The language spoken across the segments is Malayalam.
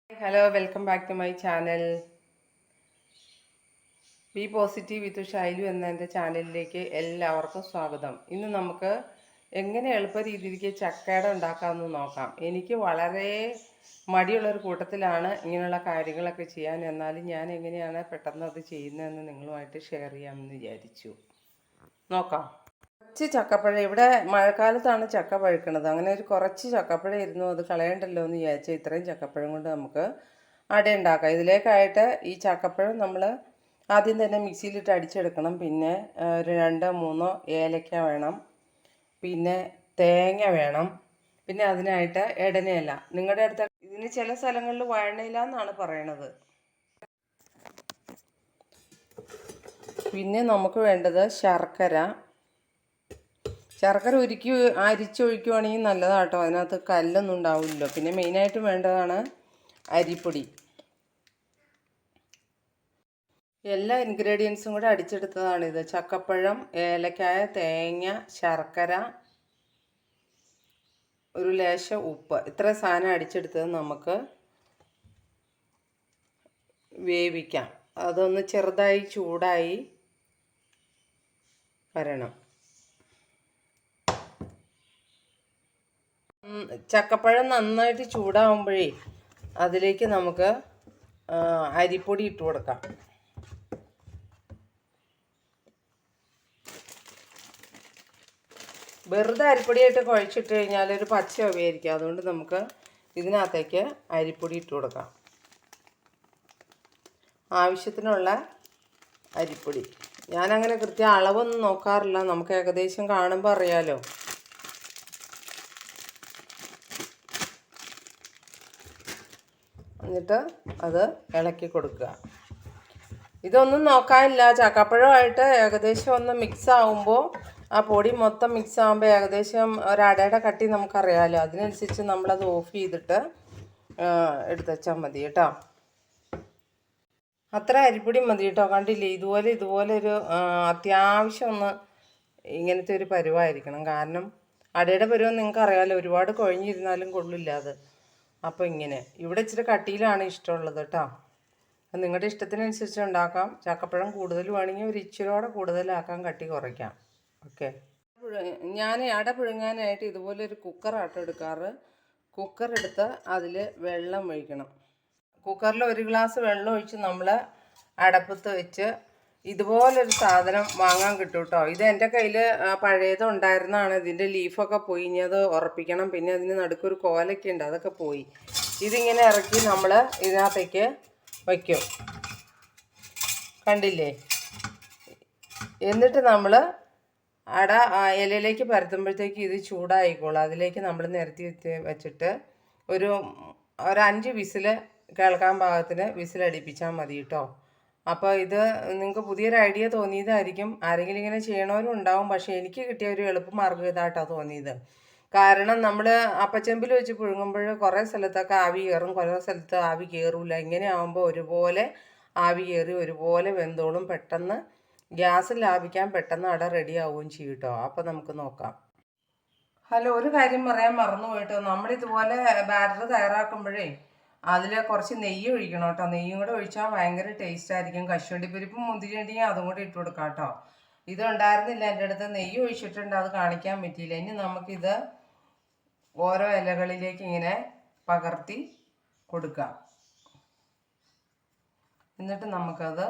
Hello, welcome back to my channel. Be positive with Shailu എന്ന എൻ്റെ ചാനലിലേക്ക് എല്ലാവർക്കും സ്വാഗതം. ഇന്ന് നമുക്ക് എങ്ങനെ എളുപ്പ രീതിയിലേക്ക് ചക്കയട ഉണ്ടാക്കാമെന്ന് നോക്കാം. എനിക്ക് വളരെ മടിയുള്ളൊരു കൂട്ടത്തിലാണ് ഇങ്ങനെയുള്ള കാര്യങ്ങളൊക്കെ ചെയ്യാൻ. എന്നാലും ഞാൻ എങ്ങനെയാണ് പെട്ടെന്ന് അത് ചെയ്യുന്നതെന്ന് നിങ്ങളുമായിട്ട് ഷെയർ ചെയ്യാമെന്ന് വിചാരിച്ചു. നോക്കാം. കുറച്ച് ചക്കപ്പഴം, ഇവിടെ മഴക്കാലത്താണ് ചക്ക പഴുക്കുന്നത്. അങ്ങനെ ഒരു കുറച്ച് ചക്കപ്പഴം ഇരുന്നു, അത് കളയണ്ടല്ലോ എന്ന് വിചാരിച്ചു ഇത്രയും ചക്കപ്പഴം കൊണ്ട് നമുക്ക് അട ഉണ്ടാക്കാം. ഇതിലേക്കായിട്ട് ഈ ചക്കപ്പഴം നമ്മൾ ആദ്യം തന്നെ മിക്സിയിലിട്ട് അടിച്ചെടുക്കണം. പിന്നെ ഒരു 2-3 ഏലക്ക വേണം, പിന്നെ തേങ്ങ വേണം, പിന്നെ അതിനായിട്ട് ഇടനയില. നിങ്ങളുടെ അടുത്ത് ഇതിന് ചില സ്ഥലങ്ങളിൽ വഴണയില എന്നാണ് പറയണത്. പിന്നെ നമുക്ക് വേണ്ടത് ശർക്കര ഉരുക്കി അരിച്ചൊഴിക്കുകയാണെങ്കിൽ നല്ലതാട്ടോ, അതിനകത്ത് കല്ലൊന്നും ഉണ്ടാവില്ലല്ലോ. പിന്നെ മെയിനായിട്ട് വേണ്ടതാണ് അരിപ്പൊടി. എല്ലാ ഇൻഗ്രീഡിയൻസും കൂടെ അടിച്ചെടുത്തതാണിത്. ചക്കപ്പഴം, ഏലക്കായ, തേങ്ങ, ശർക്കര, ഒരു ലേശം ഉപ്പ്, ഇത്ര സാധനം അടിച്ചെടുത്തത് നമുക്ക് വേവിക്കാം. അതൊന്ന് ചെറുതായി ചൂടായി വരണം. ചക്കപ്പഴം നന്നായിട്ട് ചൂടാവുമ്പോഴേ അതിലേക്ക് നമുക്ക് അരിപ്പൊടി ഇട്ട് കൊടുക്കാം. വെറുതെ അരിപ്പൊടിയായിട്ട് കുഴച്ചിട്ട് കഴിഞ്ഞാൽ ഒരു പച്ച ചൊവയായിരിക്കും. അതുകൊണ്ട് നമുക്ക് ഇതിനകത്തേക്ക് അരിപ്പൊടി ഇട്ട് കൊടുക്കാം. ആവശ്യത്തിനുള്ള അരിപ്പൊടി. ഞാനങ്ങനെ കൃത്യം അളവൊന്നും നോക്കാറില്ല, നമുക്ക് ഏകദേശം കാണുമ്പോൾ അറിയാലോ. എന്നിട്ട് അത് ഇളക്കി കൊടുക്കുക. ഇതൊന്നും നോക്കാനില്ല, ചക്കപ്പഴമായിട്ട് ഏകദേശം ഒന്ന് മിക്സ് ആകുമ്പോൾ, ആ പൊടി മൊത്തം മിക്സ് ആകുമ്പോൾ ഏകദേശം ഒരടയുടെ കട്ടി നമുക്കറിയാമല്ലോ. അതിനനുസരിച്ച് നമ്മളത് ഓഫ് ചെയ്തിട്ട് എടുത്ത് വെച്ചാൽ മതി കേട്ടോ. അത്ര അരിപ്പൊടി മതി കേട്ടോ. കണ്ടില്ലേ, ഇതുപോലെ ഒരു അത്യാവശ്യം ഒന്ന് ഇങ്ങനത്തെ ഒരു പരുവായിരിക്കണം. കാരണം അടയുടെ പരുവം നിങ്ങൾക്ക് അറിയാമല്ലോ, ഒരുപാട് കുഴഞ്ഞിരുന്നാലും കൊള്ളില്ല അത്. അപ്പോൾ ഇങ്ങനെ ഇവിടെ ഇച്ചിരി കട്ടിയിലാണ് ഇഷ്ടമുള്ളത് കേട്ടോ. നിങ്ങളുടെ ഇഷ്ടത്തിനനുസരിച്ച് ഉണ്ടാക്കാം. ചക്കപ്പഴം കൂടുതൽ വേണമെങ്കിൽ ഒരു ഇച്ചിരിയോടെ കൂടുതലാക്കാം, കട്ടി കുറയ്ക്കാം. ഓക്കെ. ഞാൻ അട പുഴുങ്ങാനായിട്ട് ഇതുപോലൊരു കുക്കറാട്ടോ എടുക്കാറ്. കുക്കർ എടുത്ത് അതിൽ വെള്ളം ഒഴിക്കണം. കുക്കറിൽ 1 ഗ്ലാസ് വെള്ളം ഒഴിച്ച് നമ്മൾ അടപ്പത്ത് വെച്ച് ഇതുപോലൊരു സാധനം വാങ്ങാൻ കിട്ടും കേട്ടോ. ഇത് എൻ്റെ കയ്യിൽ പഴയത് ഉണ്ടായിരുന്നതാണ്. ഇതിൻ്റെ ലീഫൊക്കെ പോയി, ഇനി അത് ഉറപ്പിക്കണം. പിന്നെ അതിന് നടുക്കൊരു കോലൊക്കെ ഉണ്ട്, അതൊക്കെ പോയി. ഇതിങ്ങനെ ഇറക്കി നമ്മൾ ഇതിനകത്തേക്ക് വയ്ക്കും. കണ്ടില്ലേ? എന്നിട്ട് നമ്മൾ അട ഇലയിലേക്ക് പരത്തുമ്പോഴത്തേക്ക് ഇത് ചൂടായിക്കോളും. അതിലേക്ക് നമ്മൾ നിരത്തി വെച്ചിട്ട് ഒരു 5 വിസിൽ കേൾക്കാൻ പാകത്തിന് വിസിലടിപ്പിച്ചാൽ മതി കേട്ടോ. അപ്പോൾ ഇത് നിങ്ങൾക്ക് പുതിയൊരു ഐഡിയ തോന്നിയതായിരിക്കും. ആരെങ്കിലും ഇങ്ങനെ ചെയ്യണവരും ഉണ്ടാവും. പക്ഷേ എനിക്ക് കിട്ടിയ ഒരു എളുപ്പമാർഗ്ഗം ഇതായിട്ടാണ് തോന്നിയത്. കാരണം നമ്മൾ അപ്പച്ചെമ്പിൽ വെച്ച് പുഴുങ്ങുമ്പോൾ കുറേ സ്ഥലത്തൊക്കെ ആവി കയറും, കുറേ സ്ഥലത്ത് ആവി കയറില്ല. ഇങ്ങനെ ആകുമ്പോൾ ഒരുപോലെ ആവി കയറി ഒരുപോലെ വെന്തോളും. പെട്ടെന്ന് ഗ്യാസ് ലാഭിക്കാൻ പെട്ടെന്ന് അട റെഡി ആവുകയും ചെയ്യും കേട്ടോ. അപ്പോൾ നമുക്ക് നോക്കാം. ഹലോ, ഒരു കാര്യം പറയാൻ മറന്നു പോയിട്ടോ. നമ്മളിതുപോലെ ബാറ്റർ തയ്യാറാക്കുമ്പോഴേ അതിൽ കുറച്ച് നെയ്യ് ഒഴിക്കണം കേട്ടോ. നെയ്യും കൂടെ ഒഴിച്ചാൽ ഭയങ്കര ടേസ്റ്റ് ആയിരിക്കും. കശുവണ്ടിപ്പരിപ്പും മുന്തിരി ഉണ്ടെങ്കിൽ അതും കൂടെ ഇട്ട് കൊടുക്കാം കേട്ടോ. ഇതുണ്ടായിരുന്നില്ല എൻ്റെ അടുത്ത്, നെയ്യ് ഒഴിച്ചിട്ടുണ്ട്, അത് കാണിക്കാൻ പറ്റിയില്ല. ഇനി നമുക്കിത് ഓരോ ഇലകളിലേക്ക് ഇങ്ങനെ പകർത്തി കൊടുക്കാം. എന്നിട്ട് നമുക്കത്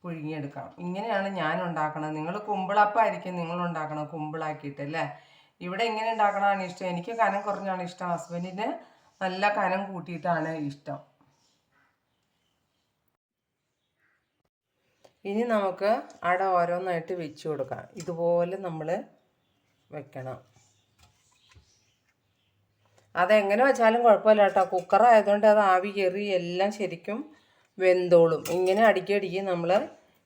പുഴുങ്ങിയെടുക്കാം. ഇങ്ങനെയാണ് ഞാൻ ഉണ്ടാക്കണത്. നിങ്ങൾ കുമ്പിളപ്പായിരിക്കും നിങ്ങൾ ഉണ്ടാക്കണം, കുമ്പിളാക്കിയിട്ടല്ലേ. ഇവിടെ ഇങ്ങനെ ഉണ്ടാക്കണതാണ് ഇഷ്ടം. എനിക്ക് കനം കുറഞ്ഞാണ് ഇഷ്ടം, ഹസ്ബൻഡിന് നല്ല കനം കൂട്ടിയിട്ടാണ് ഇഷ്ടം. ഇനി നമുക്ക് അട ഓരോന്നായിട്ട് വെച്ച് കൊടുക്കാം. ഇതുപോലെ നമ്മൾ വെക്കണം. അതെങ്ങനെ വെച്ചാലും കുഴപ്പമില്ല കേട്ടോ. കുക്കറായതുകൊണ്ട് അത് ആവി കയറി എല്ലാം ശരിക്കും വെന്തോളും. ഇങ്ങനെ അടുക്കി നമ്മൾ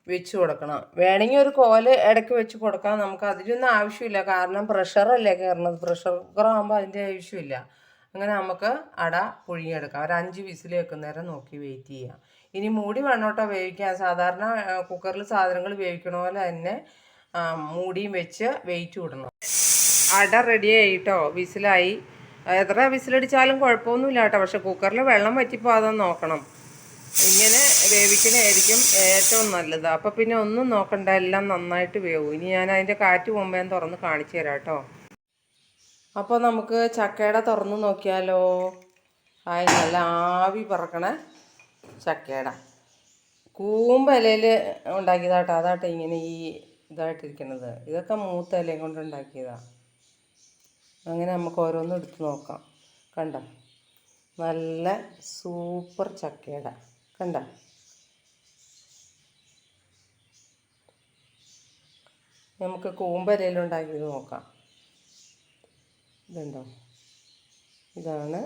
വെച്ച് കൊടുക്കണം. വേണമെങ്കിൽ ഒരു കോല് ഇടയ്ക്ക് വെച്ച് കൊടുക്കാം. നമുക്ക് അതിലൊന്നും ആവശ്യമില്ല, കാരണം പ്രഷറല്ലേ കയറണത്. പ്രഷർ കുക്കറാകുമ്പോൾ അതിൻ്റെ ആവശ്യമില്ല. അങ്ങനെ നമുക്ക് അട പുഴുങ്ങിയെടുക്കാം. ഒരു 5 വിസിൽ വെക്കുന്നേരം നോക്കി വെയിറ്റ് ചെയ്യാം. ഇനി മൂടി വേണോട്ടോ വേവിക്കാൻ. സാധാരണ കുക്കറിൽ സാധനങ്ങൾ വേവിക്കണ പോലെ തന്നെ മൂടിയും വെച്ച് വെയിറ്റ് വിടണം. അട റെഡിയായി കേട്ടോ, വിസിലായി. എത്ര വിസിലടിച്ചാലും കുഴപ്പമൊന്നുമില്ല കേട്ടോ. പക്ഷെ കുക്കറിൽ വെള്ളം വറ്റിപ്പോകാതെ നോക്കണം. ഇങ്ങനെ വേവിക്കണമായിരിക്കും ഏറ്റവും നല്ലത്. അപ്പോൾ പിന്നെ ഒന്നും നോക്കണ്ട, എല്ലാം നന്നായിട്ട് വേവും. ഇനി ഞാൻ അതിൻ്റെ കാറ്റ് മുമ്പേ തുറന്ന് കാണിച്ചു തരാം കേട്ടോ. അപ്പോൾ നമുക്ക് ചക്കയുടെ തുറന്ന് നോക്കിയാലോ. നല്ല ആവി പറക്കണ ചക്കയുടെ കൂമ്പ് ഇലയിൽ ഉണ്ടാക്കിയതാട്ടോ. അതാട്ടോ ഇങ്ങനെ ഈ ഇതായിട്ടിരിക്കുന്നത്. ഇതൊക്കെ മൂത്ത ഇലയും കൊണ്ട് ഉണ്ടാക്കിയതാണ്. അങ്ങനെ നമുക്ക് ഓരോന്നും എടുത്ത് നോക്കാം. കണ്ട നല്ല സൂപ്പർ ചക്കയുടെ കണ്ട. നമുക്ക് കൂമ്പലയിലുണ്ടാക്കിയത് നോക്കാം. ഇതുണ്ടോ, ഇതാണ്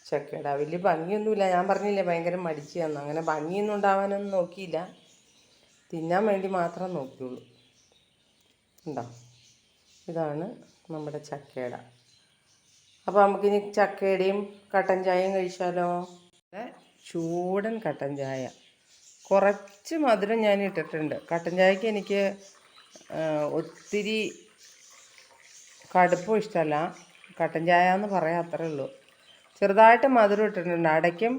ചക്കയുടെ. വലിയ ഭംഗിയൊന്നുമില്ല, ഞാൻ പറഞ്ഞില്ലേ ഭയങ്കര മടിച്ചാന്ന്. അങ്ങനെ ഭംഗിയൊന്നും ഉണ്ടാവാനൊന്നും നോക്കിയില്ല, തിന്നാൻ വേണ്ടി മാത്രം നോക്കിയുള്ളൂ. ഉണ്ടോ, ഇതാണ് നമ്മുടെ ചക്കയുടെ. അപ്പോൾ നമുക്കിനി ചക്കയുടെയും കട്ടൻ ചായയും കഴിച്ചാലോ. ചൂടൻ കട്ടൻ ചായ, കുറച്ച് മധുരം ഞാൻ ഇട്ടിട്ടുണ്ട്. കട്ടൻ ചായക്ക് എനിക്ക് ഒത്തിരി കടുപ്പം ഇഷ്ടമല്ല. കട്ടൻ ചായ എന്ന് പറയാം, അത്രേ ഉള്ളൂ. ചെറുതായിട്ട് മധുരം ഇട്ടിട്ടുണ്ട്. അടയ്ക്കും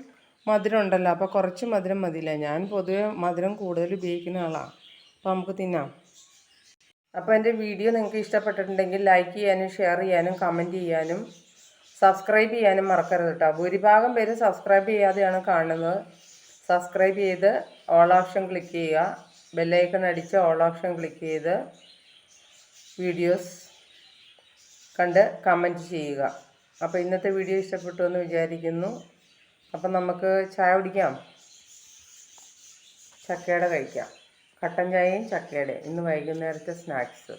മധുരം ഉണ്ടല്ലോ, അപ്പോൾ കുറച്ച് മധുരം മതിയില്ല. ഞാൻ പൊതുവെ മധുരം കൂടുതൽ ഉപയോഗിക്കുന്ന ആളാണ്. അപ്പോൾ നമുക്ക് തിന്നാം. അപ്പോൾ എൻ്റെ വീഡിയോ നിങ്ങൾക്ക് ഇഷ്ടപ്പെട്ടിട്ടുണ്ടെങ്കിൽ ലൈക്ക് ചെയ്യാനും ഷെയർ ചെയ്യാനും കമൻറ്റ് ചെയ്യാനും സബ്സ്ക്രൈബ് ചെയ്യാനും മറക്കരുത് കേട്ടോ. ഭൂരിഭാഗം പേര് സബ്സ്ക്രൈബ് ചെയ്യാതെയാണ് കാണുന്നത്. സബ്സ്ക്രൈബ് ചെയ്ത് ഓൾ ഓപ്ഷൻ ക്ലിക്ക് ചെയ്യുക. ബെല്ലൈക്കൺ അടിച്ച് ഓൾ ഓപ്ഷൻ ക്ലിക്ക് ചെയ്ത് വീഡിയോസ് കണ്ട് കമൻറ്റ് ചെയ്യുക. അപ്പോൾ ഇന്നത്തെ വീഡിയോ ഇഷ്ടപ്പെട്ടു എന്ന് വിചാരിക്കുന്നു. അപ്പം നമുക്ക് ചായ കുടിക്കാം, ചക്കയുടെ കഴിക്കാം. കട്ടൻ ചായയും ചക്കയുടെ ഇന്ന് വൈകുന്നേരത്തെ സ്നാക്സ്.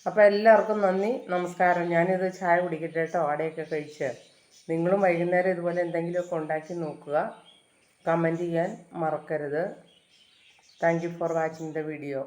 അപ്പോൾ എല്ലാവർക്കും നന്ദി, നമസ്കാരം. ഞാനിത് ചായ കുടിക്കട്ടെ കേട്ടോ, അടയൊക്കെ കഴിച്ച്. നിങ്ങളും വൈകുന്നേരം ഇതുപോലെ എന്തെങ്കിലുമൊക്കെ ഉണ്ടാക്കി നോക്കുക. കമൻറ്റ് ചെയ്യാൻ മറക്കരുത്. Thank you for watching the video.